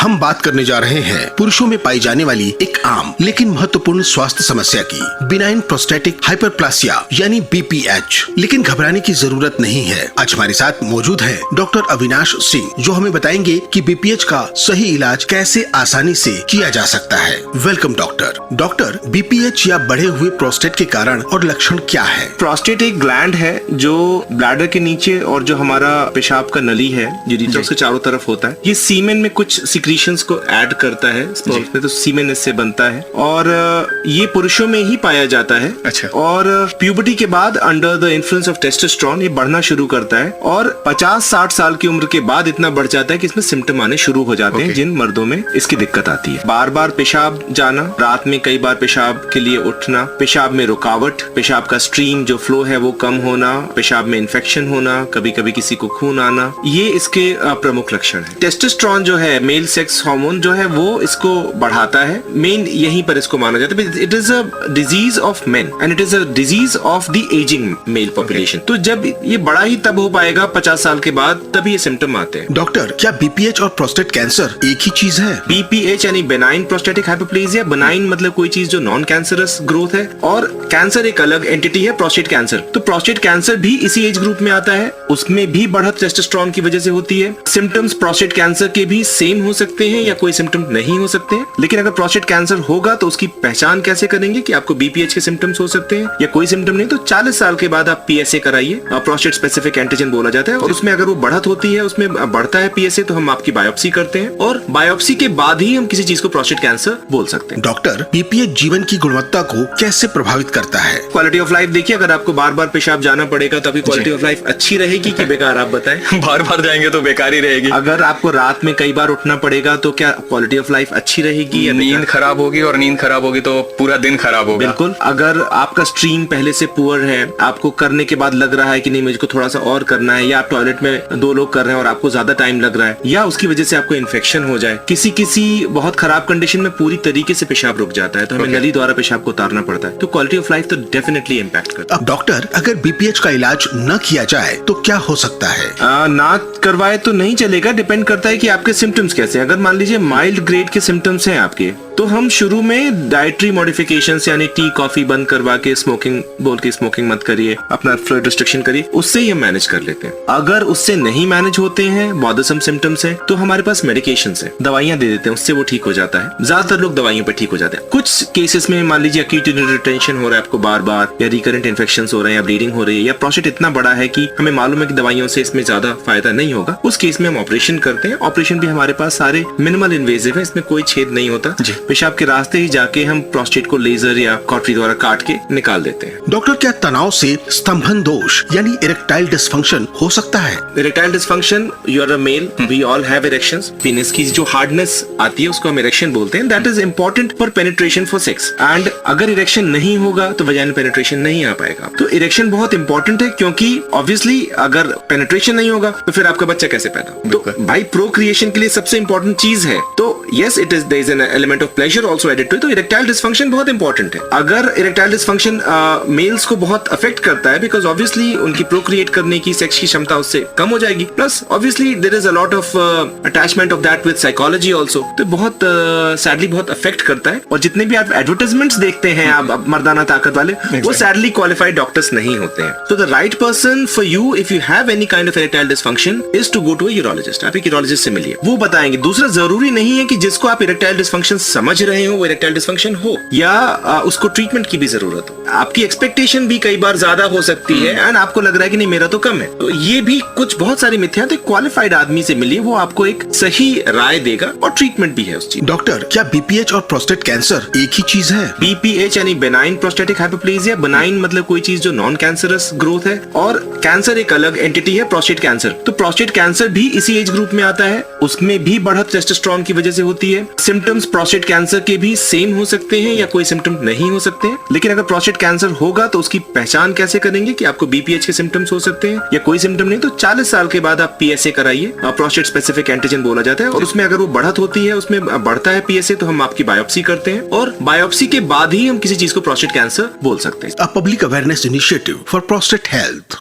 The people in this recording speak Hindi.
हम बात करने जा रहे हैं पुरुषों में पाई जाने वाली एक आम लेकिन महत्वपूर्ण स्वास्थ्य समस्या की, बिनाइन प्रोस्टेटिक हाइपरप्लासिया यानी BPH। लेकिन घबराने की जरूरत नहीं है। आज हमारे साथ मौजूद है डॉक्टर अविनाश सिंह, जो हमें बताएंगे कि BPH का सही इलाज कैसे आसानी से किया जा सकता है। Welcome doctor. BPH या बढ़े हुए प्रोस्टेट के कारण और लक्षण क्या है? प्रोस्टेट एक ग्लैंड है जो ब्लैडर के नीचे और जो हमारा पेशाब का नली है जो उसके चारों तरफ होता है, ये सीमेन में कुछ सिक्रीशंस को ऐड करता है स्पर्म में, तो सीमेन इससे बनता है और ये पुरुषों में ही पाया जाता है। अच्छा। और प्यूबर्टी के बाद under the influence of testosterone ये बढ़ना शुरू करता है और 50-60 साल की उम्र के बाद इतना बढ़ जाता है कि इसमें सिम्टम आने शुरू हो जाते हैं, जिन मर्दों में इसकी दिक्कत आती है। बार बार पेशाब जाना, रात में कई बार पेशाब के लिए उठना, पेशाब में रुकावट, पेशाब का स्ट्रीम जो फ्लो है वो कम होना, पेशाब में इन्फेक्शन होना, कभी कभी किसी को खून आना, ये इसके प्रमुख लक्षण है। टेस्टोस्टेरोन जो है मेल सेक्स हार्मोन जो है वो इसको बढ़ाता है, मेन यहीं पर इसको माना जाता है। It is a disease of main and it is a disease of the ageing mail population. तो जब ये बड़ा ही तब हो पाएगा 50 साल के बाद, तभी ये सिम्टम आते हैं। डॉक्टर, क्या BPH और प्रोस्टेट कैंसर एक ही चीज है? BPH यानी बेनाइन प्रोस्टेटिक हाइपरप्लेजिया, बेनाइन मतलब कोई चीज जो नॉन कैंसरस ग्रोथ है, और कैंसर एक अलग एंटिटी है, प्रोस्टेट कैंसर। तो प्रोस्टेट कैंसर भी इसी एज ग्रुप में आता है, उसमें भी बढ़त टेस्टोस्टेरोन की वजह से होती है। सिम्टम्स प्रोस्टेट कैंसर के भी सेम हो सकते हैं या कोई सिम्टम नहीं हो सकते हैं। लेकिन अगर प्रोस्टेट कैंसर होगा तो उसकी पहचान कैसे करेंगे कि आपको BPH के सिम्टम्स हो सकते हैं या कोई सिम्टम नहीं, तो 40 साल के बाद आप PSA कराइए, प्रोस्टेट स्पेसिफिक एंटीजन बोला जाता है, और उसमें अगर वो बढ़त होती है, उसमें बढ़ता है PSA, तो हम आपकी बायोप्सी करते हैं और बायोप्सी के बाद ही हम किसी चीज को प्रोस्टेट कैंसर बोल सकते हैं। डॉक्टर, BPH जीवन की गुणवत्ता को कैसे प्रभावित करता है? क्वालिटी ऑफ लाइफ देखिए, अगर आपको बार बार पेशाब जाना पड़ेगा तो आपकी क्वालिटी ऑफ लाइफ अच्छी रहेगी कि बेकार, आप बताएं। बार बार जाएंगे तो बेकार ही रहेगी। अगर आपको रात में कई बार उठना पड़ेगा तो क्या क्वालिटी ऑफ लाइफ अच्छी रहेगी या नींद खराब होगी, और नींद खराब होगी तो पूरा दिन खराब होगा। बिल्कुल। अगर आपका स्ट्रीम पहले से पुअर है, आपको करने के बाद लग रहा है कि नहीं मुझको थोड़ा सा और करना है, या आप टॉयलेट में 2 लोग कर रहे हैं और आपको ज्यादा टाइम लग रहा है, या उसकी वजह से आपको इन्फेक्शन हो जाए, किसी बहुत खराब कंडीशन में पूरी तरीके से पेशाब रुक जाता है, तो हमें नली द्वारा पेशाब को उतारना पड़ता है, तो क्वालिटी ऑफ लाइफ तो डेफिनेटली इम्पैक्ट करता है। अब डॉक्टर, अगर BPH का इलाज न किया जाए तो क्या हो सकता है? ना करवाए तो नहीं चलेगा, डिपेंड करता है कि आपके सिम्टम्स कैसे हैं। अगर मान लीजिए माइल्ड ग्रेड के सिम्टम्स हैं आपके, तो हम शुरू में डाइटरी मॉडिफिकेशंस यानी टी कॉफी बंद करवा के स्मोकिंग बोल के स्मोकिंग मत करिए, अपना फ्लूइड रिस्ट्रिक्शन करिए, उससे ही हम मैनेज कर लेते हैं। अगर उससे नहीं मैनेज होते हैं, बॉदरसम सिम्टम्स हैं, तो हमारे पास मेडिकेशंस हैं, दवाइयां दे देते हैं, उससे वो ठीक हो जाता है। ज्यादातर लोग दवाइयों पे ठीक हो जाते हैं। कुछ केसेस में मान लीजिए एक्यूट यूरिनरी रिटेंशन हो रहा है आपको बार बार, या रिकरेंट इन्फेक्शंस हो रहे हैं, या ब्लीडिंग हो रही है, या प्रोस्टेट इतना बड़ा है कि हमें मालूम है कि दवाइयों से इसमें ज्यादा फायदा नहीं होगा, उस केस में हम ऑपरेशन करते हैं। ऑपरेशन भी हमारे पास सारे मिनिमल इन्वेजिव है, इसमें कोई छेद नहीं होता, पेशाब के रास्ते ही जाके हम प्रोस्टेट को लेजर या कॉटरी द्वारा काट के निकाल देते हैं। डॉक्टर, क्या तनाव से स्तंभन दोष यानी इरेक्टाइल डिसफंक्शन हो सकता है? Erectile dysfunction, you are a male, we all have erections. Penis की जो हार्डनेस आती है उसको हम इरेक्शन बोलते हैं। That is important for penetration for sex, and अगर इरेक्शन नहीं होगा तो वजाइनल पेनिट्रेशन नहीं आ पाएगा। तो इरेक्शन बहुत इंपॉर्टेंट है, क्योंकि ऑब्वियसली अगर पेनिट्रेशन नहीं होगा तो फिर आपका बच्चा कैसे पैदा? तो भाई प्रोक्रिएशन के लिए सबसे इंपॉर्टेंट चीज है, तो yes it is there is an element of pleasure also added to. तो इरेक्टाइल डिसफंक्शन बहुत इंपॉर्टेंट है। अगर इरेक्टाइल डिसफंक्शन मेल्स को बहुत अफेक्ट करता है, बिकॉज ऑब्वियसली उनकी प्रोक्रिएट करने की, सेक्स की क्षमता उससे कम हो जाएगी, plus obviously there is a lot of attachment of that with psychology also, तो बहुत सैडली बहुत अफेक्ट करता है। और जितने भी आप एडवर्टाइजमेंट्स देखते हैं आप मर्दाना ताकत वाले, वो सैडली क्वालिफाइड डॉक्टर्स नहीं होते हैं। तो the right person for you if you have any kind of erectile dysfunction is to go to a urologist. आप एक यूरोलॉजिस्ट से मिलिए, वो बताएंगे। दूसरा, जरूरी नहीं है कि जिसको आप इरेक्टाइल डिसफंक्शन समझ रहे हो वो इरेक्टाइल डिसफंक्शन हो, या उसको ट्रीटमेंट की भी जरूरत हो। आपकी एक्सपेक्टेशन भी कई बार ज्यादा हो सकती है एंड आपको लग रहा है कि नहीं मेरा तो कम है, तो ये भी कुछ बहुत सारी मिथ्या। तो क्वालिफाइड आदमी से मिलिए, वो आपको एक सही राय देगा और ट्रीटमेंट भी है उस चीज। डॉक्टर, क्या BPH और प्रोस्टेट कैंसर एक ही चीज है? BPH यानी बेनाइन प्रोस्टेटिक हाइपरप्लेजिया, बेनाइन मतलब कोई चीज जो नॉन कैंसरस ग्रोथ है, और कैंसर एक अलग एंटिटी है, प्रोस्टेट कैंसर। तो प्रोस्टेट कैंसर भी इसी एज ग्रुप में आता है, उसमें भी बढ़त टेस्टोस्टेरोन की वजह से होती है। सिम्टम्स प्रोस्टेट कैंसर के भी सेम हो सकते हैं या कोई सिम्टम नहीं हो सकते हैं। लेकिन अगर प्रोस्टेट कैंसर होगा तो उसकी पहचान कैसे करेंगे कि आपको BPH के सिम्टम्स हो सकते हैं या कोई सिम्टम नहीं, तो 40 साल के बाद आप PSA कराइए, प्रोस्टेट स्पेसिफिक एंटीजन बोला जाता है, और उसमें अगर वो बढ़त होती है, उसमें बढ़ता है PSA, तो हम आपकी बायोप्सी करते हैं, और बायोप्सी के बाद ही हम किसी चीज को प्रोस्टेट कैंसर बोल सकते हैं। A public awareness initiative for prostate health.